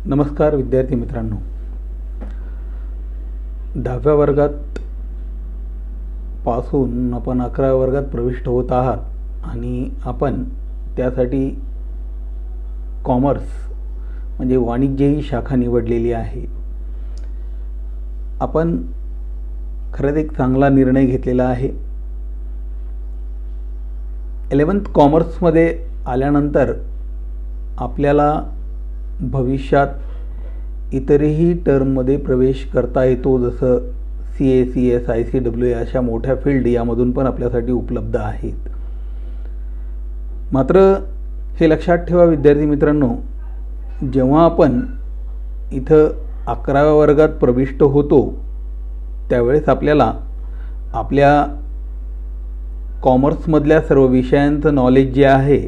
नमस्कार विद्यार्थी मित्रांनो, 10व्या वर्गात पासून आपण 11व्या वर्गात प्रविष्ट होत आहात आणि आपण त्यासाठी कॉमर्स म्हणजे वाणिज्य ही शाखा निवडलेली आहे. आपण खरंच एक चांगला निर्णय घेतलेला आहे. 11th कॉमर्समध्ये आल्यानंतर आपल्याला भविष्यात इतरही टर्ममध्ये प्रवेश करता येतो, जसं CA, CS, ICWA अशा मोठ्या फील्ड यामधून पण आपल्यासाठी उपलब्ध आहेत. मात्र हे लक्षात ठेवा विद्यार्थी मित्रांनो, जेव्हा आपण इथं 11व्या वर्गात प्रविष्ट होतो त्यावेळेस आपल्याला आपल्या कॉमर्समधल्या सर्व विषयांचं नॉलेज जे आहे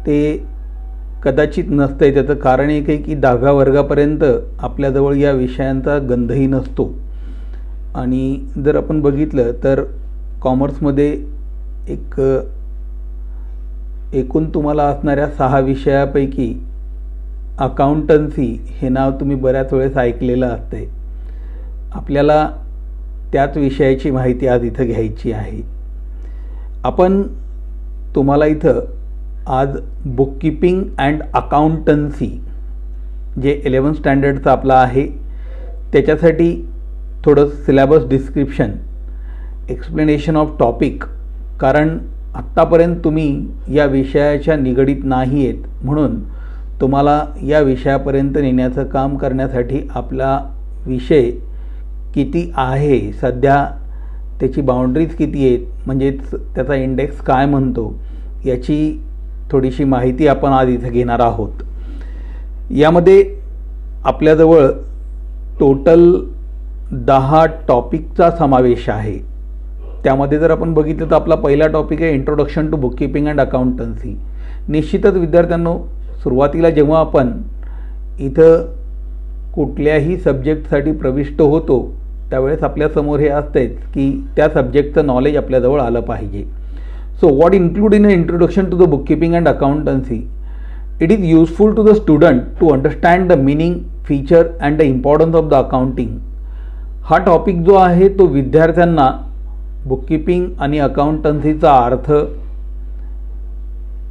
ते कदाचित नसतं आहे. त्याचं कारण एक आहे की 10व्या वर्गापर्यंत आपल्याजवळ या विषयांचा गंधही नसतो. आणि जर आपण बघितलं तर कॉमर्समध्ये एकूण तुम्हाला असणाऱ्या 6 विषयापैकी अकाउंटन्सी हे नाव तुम्ही बऱ्याच वेळेस ऐकलेलं असते. आपल्याला त्याच विषयाची माहिती आज इथं घ्यायची आहे. आपण तुम्हाला इथं आज बुककीपिंग अँड अकाउंटन्सी जे 11th स्टँडर्डचं आपलं आहे त्याच्यासाठी थोडं syllabus description, explanation of topic, कारण आत्तापर्यंत तुम्ही या विषयाच्या निगडीत नाही आहेत म्हणून तुम्हाला या विषयापर्यंत नेण्याचं काम करण्यासाठी आपला विषय किती आहे, सध्या त्याची बाउंड्रीज किती आहेत, म्हणजेच त्याचा इंडेक्स काय म्हणतो याची थोडीशी माहिती आपण आज इथे घेणार आहोत. यामध्ये आपल्याजवळ टोटल 10 टॉपिकचा समावेश आहे. त्यामध्ये जर आपण बघितलं तर आपला पहिला टॉपिक आहे introduction to bookkeeping and accountancy. निश्चितच विद्यार्थ्यांनो, सुरुवातीला जेव्हा आपण इथं कुठल्याही सब्जेक्टसाठी प्रविष्ट होतो त्यावेळेस आपल्यासमोर हे असतेच की त्या सब्जेक्टचं नॉलेज आपल्याजवळ आलं पाहिजे. So what include in an introduction to the bookkeeping and accountancy? It is useful to the student to understand the meaning, feature and the importance of the accounting. हा टॉपिक जो आहे तो विद्यार्थ्यांना बुककीपिंग आणि अकाउंटन्सीचा अर्थ,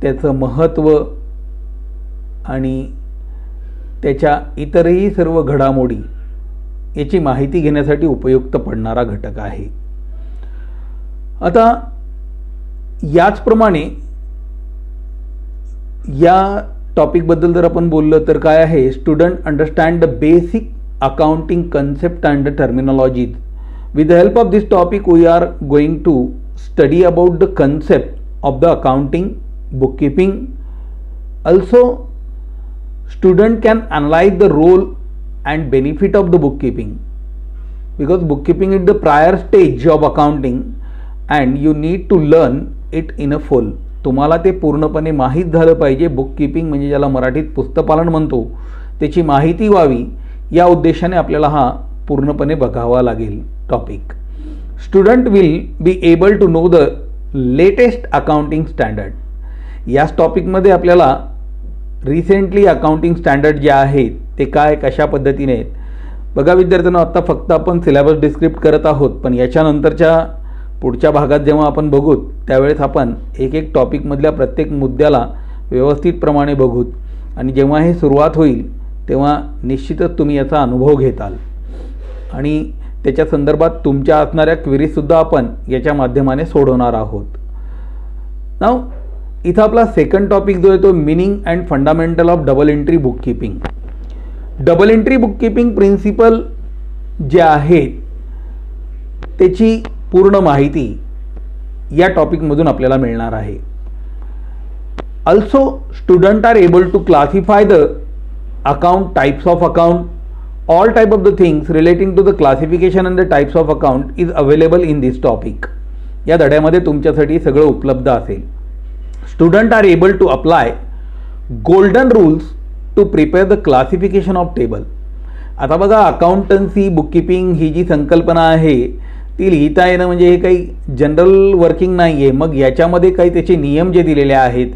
त्याचं महत्त्व आणि त्याच्या इतरही सर्व घडामोडी याची माहिती घेण्यासाठी उपयुक्त पडणारा घटक आहे. आता याचप्रमाणे या टॉपिकबद्दल जर आपण बोललं तर काय आहे, student understand the basic accounting concept and the terminologies. With the help of this topic we are going to study about the concept of the accounting, bookkeeping. Also, student can analyze the role and benefit of the bookkeeping, because bookkeeping is the prior stage of accounting and you need to learn it in a full. तुम्हाला ते पूर्णपणे माहीत झालं पाहिजे. Bookkeeping म्हणजे ज्याला मराठीत पुस्तकपालन म्हणतो त्याची माहिती व्हावी या उद्देशाने आपल्याला हा पूर्णपणे बघावा लागेल topic. Student will be able to know the latest accounting standard. याच टॉपिकमध्ये आपल्याला रिसेंटली अकाउंटिंग स्टँडर्ड जे आहेत ते काय, कशा पद्धतीने आहेत बघा विद्यार्थ्यांनो. आत्ता फक्त आपण सिलेबस डिस्क्रिप्ट करत आहोत, पण याच्यानंतरच्या पुढच्या भागात जेव्हा आपण बघूत त्यावेळेस आपण एक एक टॉपिकमधल्या प्रत्येक मुद्द्याला व्यवस्थितप्रमाणे बघूत आणि जेव्हा हे सुरुवात होईल तेव्हा निश्चितच तुम्ही याचा अनुभव घेताल आणि त्याच्या संदर्भात तुमच्या असणाऱ्या क्वेरीजसुद्धा आपण याच्या माध्यमाने सोडवणार आहोत. नाव इथं आपला सेकंड टॉपिक जो आहे तो meaning and fundamental of double entry bookkeeping. Double entry bookkeeping principle जे आहेत त्याची पूर्ण माहिती या टॉपिकमधून आपल्याला मिळणार आहे. Also student are able to classify the account, types of account, all type of the things relating to the classification and the types of account is available in this topic. या धड्यामध्ये तुमच्यासाठी सगळं उपलब्ध असेल. Student are able to apply golden rules to prepare the classification of table. आता बघा, accountancy, bookkeeping ही जी संकल्पना आहे ती लिहिता येणं म्हणजे हे काही जनरल वर्किंग नाही आहे. मग याच्यामध्ये काही त्याचे नियम जे दिलेले आहेत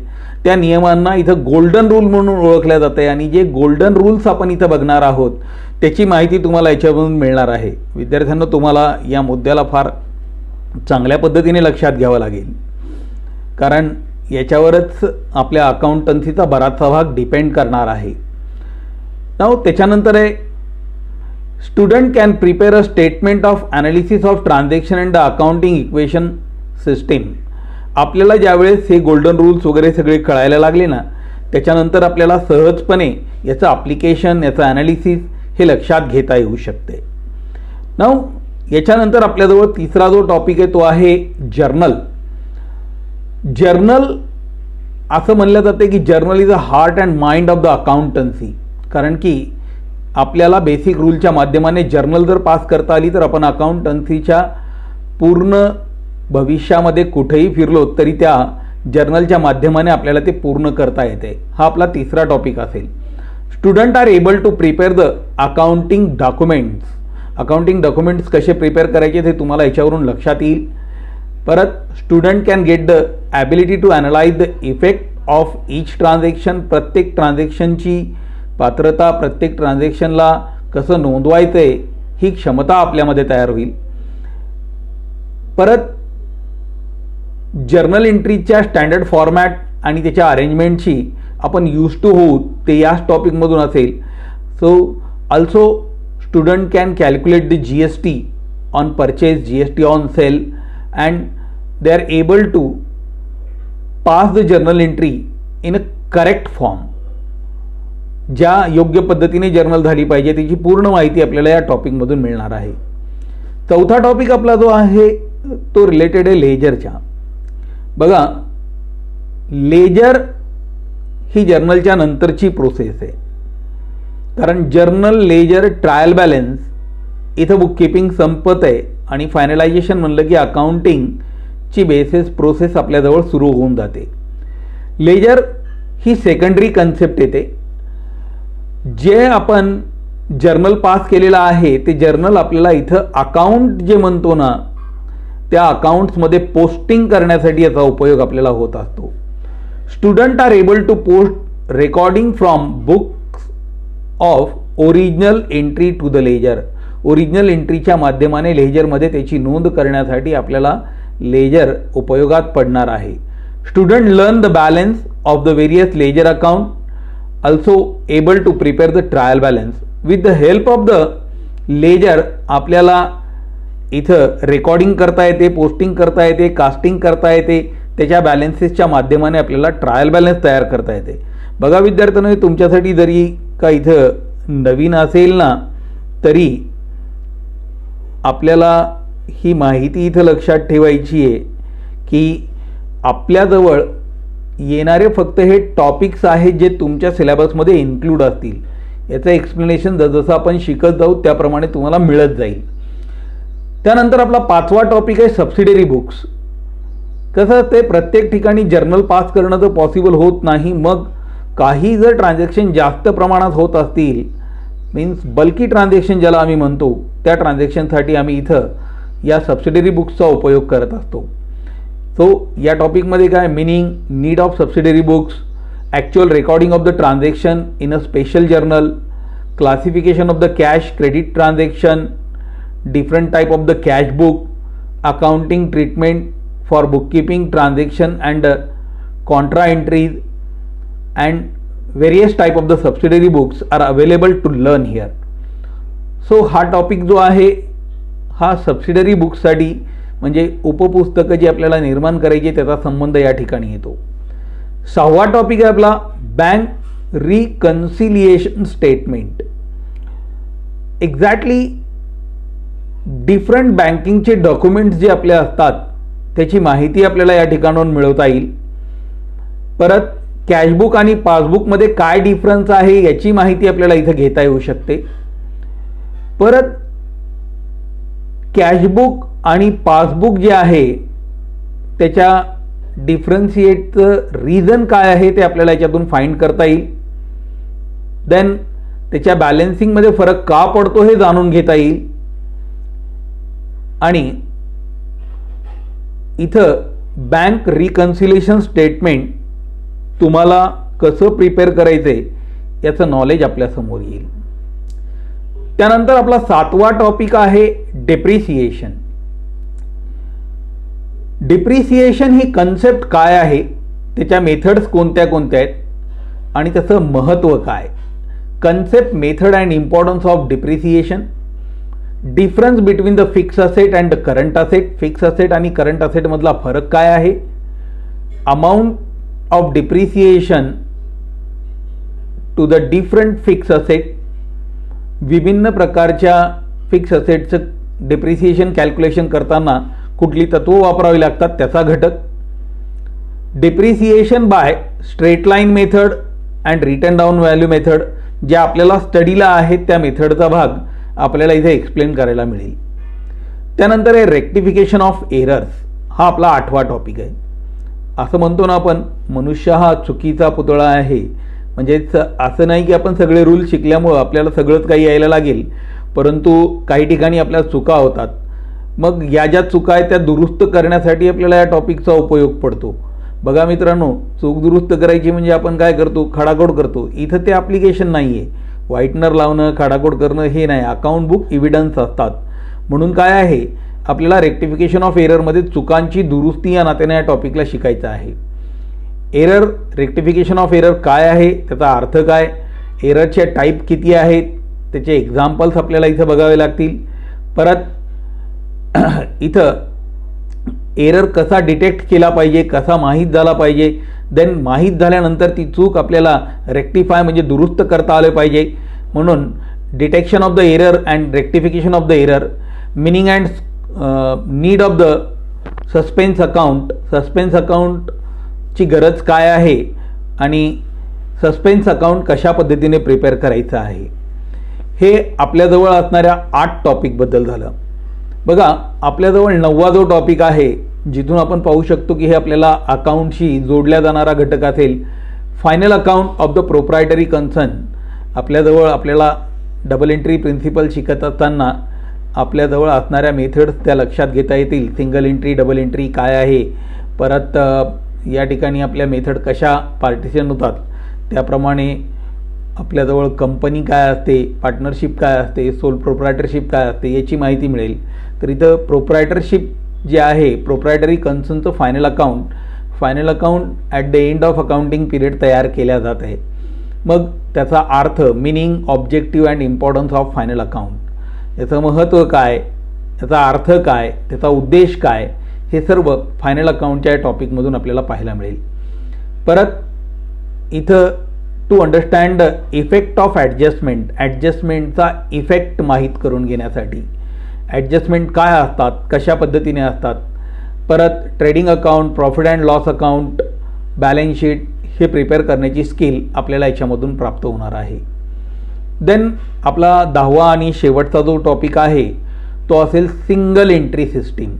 त्या नियमांना इथं गोल्डन रूल म्हणून ओळखल्या जाते आणि जे गोल्डन रूल्स आपण इथं बघणार आहोत त्याची माहिती तुम्हाला याच्यावरून मिळणार आहे. विद्यार्थ्यांना तुम्हाला या मुद्द्याला फार चांगल्या पद्धतीने लक्षात घ्यावं लागेल, कारण याच्यावरच आपल्या अकाउंटन्सीचा बराचसा भाग डिपेंड करणार आहे. त्याच्यानंतर आहे student can prepare a statement of analysis of transaction and the accounting equation system. आपल्याला ज्यावेळेस हे गोल्डन रूल्स वगैरे सगळे कळायला लागले ना, त्याच्यानंतर आपल्याला सहजपणे याचं ॲप्लिकेशन, याचं ॲनालिसिस हे लक्षात घेता येऊ शकते. याच्यानंतर आपल्याजवळ तिसरा जो टॉपिक आहे तो आहे जर्नल. जर्नल असं म्हणलं जाते की journal is a heart and mind of the accountancy, कारण की आपल्याला बेसिक रूलच्या माध्यमाने जर्नल जर पास करता आली तर आपण अकाउंटन्सीच्या पूर्ण भविष्यामध्ये कुठेही फिरलो तरी त्या जर्नलच्या माध्यमाने आपल्याला ते पूर्ण करता येते. हा आपला तिसरा टॉपिक असेल. Student are able to prepare the accounting documents. Accounting documents कसे प्रिपेअर करायचे ते तुम्हाला याच्यावरून लक्षात येईल. परत student can get the ability to analyse the effect of each transaction. प्रत्येक ट्रान्झॅक्शनची पात्रता, प्रत्येक ट्रान्झॅक्शनला कसं नोंदवायचं आहे ही क्षमता आपल्यामध्ये तयार होईल. परत जर्नल एंट्रीच्या स्टँडर्ड फॉर्मॅट आणि त्याच्या अरेंजमेंटची आपण यूज टू होऊ ते याच टॉपिकमधून असेल. So also student can calculate the GST on purchase, GST on sale, and they are able to pass the journal entry in a correct form. ज्या योग्य पद्धतीने जर्नल झाली पाहिजे त्याची पूर्ण माहिती आपल्याला या टॉपिकमधून मिळणार आहे. चौथा टॉपिक आपला जो आहे तो रिलेटेड आहे लेजरच्या. बघा, लेजर ही जर्नलच्या नंतरची प्रोसेस आहे, कारण जर्नल, लेजर, ट्रायल बॅलन्स इथं बुक कीपिंग संपत आहे आणि फायनलायझेशन म्हणलं की अकाउंटिंगची बेसिस प्रोसेस आपल्याजवळ सुरू होऊन जाते. लेजर ही सेकंडरी कन्सेप्ट येते. जे आपण जर्नल पास केलेलं आहे ते जर्नल आपल्याला इथं अकाउंट जे म्हणतो ना त्या अकाउंट्समध्ये पोस्टिंग करण्यासाठी याचा उपयोग आपल्याला होत असतो. Student are able to post recording from books of original entry to the ledger. Original एंट्रीच्या माध्यमाने लेजरमध्ये त्याची नोंद करण्यासाठी आपल्याला लेजर उपयोगात पडणार आहे. Student learn the balance of the various ledger account, also able to prepare the trial balance. With the help of the ledger आपल्याला इथं रेकॉर्डिंग करता येते, पोस्टिंग करता येते, कास्टिंग करता येते. त्याच्या बॅलन्सेसच्या माध्यमाने आपल्याला ट्रायल बॅलन्स तयार करता येते. बघा विद्यार्थ्यांनो, तुमच्यासाठी जरी का इथं नवीन असेल ना तरी आपल्याला ही माहिती इथं लक्षात ठेवायची आहे की आपल्याजवळ येणारे फक्त हे टॉपिक्स आहेत जे तुमच्या सिलेबसमध्ये इन्क्लूड असतील. याचं एक्सप्लेनेशन जसं आपण शिकत जाऊ त्याप्रमाणे तुम्हाला मिळत जाईल. त्यानंतर आपला पाचवा टॉपिक आहे सबसिडरी बुक्स. कसं ते प्रत्येक ठिकाणी जर्नल पास करणं तर पॉसिबल होत नाही. मग काही जर ट्रान्झॅक्शन जास्त प्रमाणात होत असतील, मीन्स बल्की ट्रान्झॅक्शन ज्याला आम्ही म्हणतो, त्या ट्रान्झॅक्शनसाठी आम्ही इथं या सबसिडरी बुक्सचा उपयोग करत असतो. सो या टॉपिकमध्ये काय meaning, need of subsidiary books, actual recording of the transaction in a special journal, classification of the cash credit transaction, different type of the cash book, accounting treatment for bookkeeping transaction and contra entries, and various type of the subsidiary books are available to learn here. So हा topic जो आहे हा subsidiary बुक्ससाठी म्हणजे उपपुस्तकं जी आपल्याला निर्माण करायची त्याचा संबंध या ठिकाणी येतो. सहावा टॉपिक आहे आपला bank reconciliation statement. Exactly different बँकिंगचे डॉक्युमेंट्स जे आपले असतात त्याची माहिती आपल्याला या ठिकाणाहून मिळवता येईल. परत कॅशबुक आणि पासबुकमध्ये काय डिफरन्स आहे याची माहिती आपल्याला इथं घेता येऊ शकते. परत कॅशबुक आणि पासबुक जे आहे त्याच्या डिफरन्शिएटचं रिझन काय आहे ते आपल्याला याच्यातून फाइंड करता येईल. देन त्याच्या बॅलन्सिंगमध्ये फरक का पडतो हे जाणून घेता येईल. आणि इथं बँक रिकन्सिलिएशन स्टेटमेंट तुम्हाला कसं प्रिपेअर करायचं आहे याचं नॉलेज आपल्यासमोर येईल. त्यानंतर आपला 7वा टॉपिक आहे डेप्रिसिएशन. डिप्रिसिएशन ही कन्सेप्ट काय आहे, त्याच्या मेथड्स कोणत्या कोणत्या आहेत आणि त्याचं महत्त्व काय. Concept, method and importance of depreciation. Difference between the fix asset and the current asset. Fix asset आणि करंट असेटमधला फरक काय आहे. Amount of depreciation to the different fix asset. विभिन्न प्रकारच्या फिक्स असेटचं डिप्रिसिएशन कॅल्क्युलेशन करताना कुठली तत्व वापरावी लागतात त्याचा घटक. Depreciation by straight line method and written down value method. ज्या आपल्याला स्टडीला आहेत त्या मेथडचा भाग आपल्याला इथे एक्सप्लेन करायला मिळेल. त्यानंतर आहे रेक्टिफिकेशन ऑफ एरर्स. हा आपला 8वा टॉपिक आहे. असं म्हणतो ना आपण, मनुष्य हा चुकीचा पुतळा आहे. म्हणजेच असं नाही की आपण सगळे रूल शिकल्यामुळं आपल्याला सगळंच काही यायला लागेल, परंतु काही ठिकाणी आपल्या चुका होतात. मग या ज्या चुका आहेत त्या दुरुस्त करण्यासाठी आपल्याला या टॉपिकचा उपयोग पडतो. बघा मित्रांनो, चूक दुरुस्त करायची म्हणजे आपण काय करतो, खडाखोड करतो. इथं ते ॲप्लिकेशन नाही आहे. व्हाईटनर लावणं, खडाखोड करणं हे नाही. अकाउंट बुक इव्हिडन्स असतात. म्हणून काय आहे, आपल्याला रेक्टिफिकेशन ऑफ एररमध्ये चुकांची दुरुस्ती या नात्याने या टॉपिकला शिकायचं आहे. एरर, रेक्टिफिकेशन ऑफ एरर काय आहे, त्याचा अर्थ काय, एररचे टाईप किती आहेत, त्याचे एक्झाम्पल्स आपल्याला इथं बघावे लागतील. परत इथं एरर कसा डिटेक्ट केला पाहिजे, कसा माहीत झाला पाहिजे, देन माहीत झाल्यानंतर ती चूक आपल्याला रेक्टिफाय म्हणजे दुरुस्त करता आले पाहिजे. म्हणून detection of the error and rectification of the error. Meaning and need of the suspense account. Suspense अकाउंटची गरज काय आहे आणि सस्पेन्स अकाउंट कशा पद्धतीने प्रिपेअर करायचं आहे, हे आपल्याजवळ असणाऱ्या 8 टॉपिकबद्दल झालं. बघा, आपल्याजवळ 9वा जो टॉपिक आहे, जिथून आपण पाहू शकतो की हे आपल्याला अकाउंटशी जोडल्या जाणारा घटक असेल. Final account of the proprietary concern. आपल्याजवळ आपल्याला डबल एंट्री प्रिन्सिपल शिकत असताना आपल्याजवळ असणाऱ्या मेथड्स त्या लक्षात घेता येतील. सिंगल एंट्री, डबल एंट्री काय आहे, परत या ठिकाणी आपल्या मेथड कशा पार्टिशन होतात, त्याप्रमाणे आपल्याजवळ कंपनी काय असते, पार्टनरशिप काय असते, सोल प्रोप्रायटरशिप काय असते याची माहिती मिळेल. तर इथं प्रोप्रायटरशिप जे आहे, प्रोप्रायटरी कन्सर्नचं final account at the end of accounting period तयार केल्या जात आहे. मग त्याचा अर्थ, meaning, objective and importance of final account. याचं महत्त्व काय, त्याचा अर्थ काय, त्याचा उद्देश काय, हे सर्व फायनल अकाउंटच्या या टॉपिकमधून आपल्याला पाहायला मिळेल. परत इथं to understand the effect of adjustment. ॲडजस्टमेंटचा इफेक्ट माहीत करून घेण्यासाठी ॲडजस्टमेंट काय असतात, कशा पद्धतीने असतात. परत trading account, profit and loss account, balance sheet हे प्रिपेअर करण्याची स्किल आपल्याला याच्यामधून प्राप्त होणार आहे. देन आपला 10वा आणि शेवटचा जो टॉपिक आहे तो असेल सिंगल एंट्री सिस्टीम.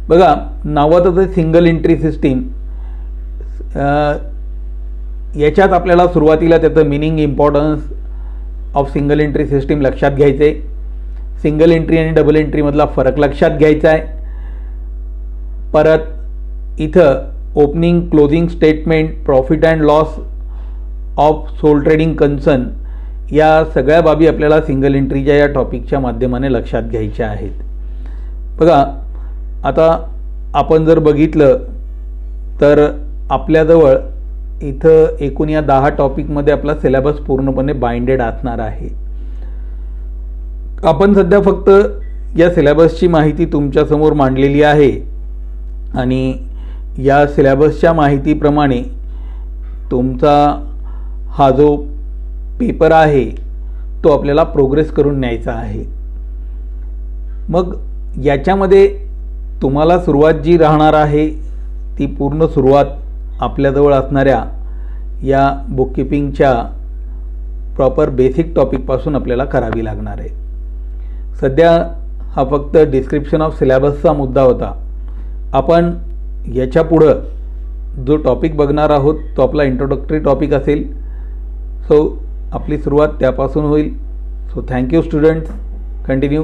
बघा, नावातच आहे सिंगल एंट्री सिस्टीम. याच्यात आपल्याला सुरुवातीला त्याचं meaning, importance of single entry system लक्षात घ्यायचं आहे. सिंगल एंट्री आणि डबल एंट्रीमधला फरक लक्षात घ्यायचा आहे. परत इथं opening, closing statement, profit and loss of sole trading concern या सगळ्या बाबी आपल्याला सिंगल एंट्रीच्या या टॉपिकच्या माध्यमाने लक्षात घ्यायच्या आहेत. बघा, आता आपण जर बघितलं तर आपल्याजवळ इथं एकूण या 10 टॉपिकमध्ये आपला सिलेबस पूर्णपणे बाइंडेड असणार आहे. आपण सध्या फक्त या सिलेबसची माहिती तुमच्यासमोर मांडलेली आहे आणि या सिलेबसच्या माहितीप्रमाणे तुमचा हा जो पेपर आहे तो आपल्याला प्रोग्रेस करून न्यायचा आहे. मग याच्यामध्ये तुम्हाला सुरुवात जी राहणार आहे ती पूर्ण सुरुवात आपल्याजवळ असणाऱ्या या बुककीपिंगच्या प्रॉपर बेसिक टॉपिकपासून आपल्याला करावी लागणार आहे. सध्या हा फक्त डिस्क्रिप्शन ऑफ सिलेबसचा मुद्दा होता. आपण याच्या पुढं जो टॉपिक बघणार आहोत तो आपला इंट्रोडक्टरी टॉपिक असेल. सो आपली सुरुवात त्यापासून होईल. So thank you students. कंटिन्यू.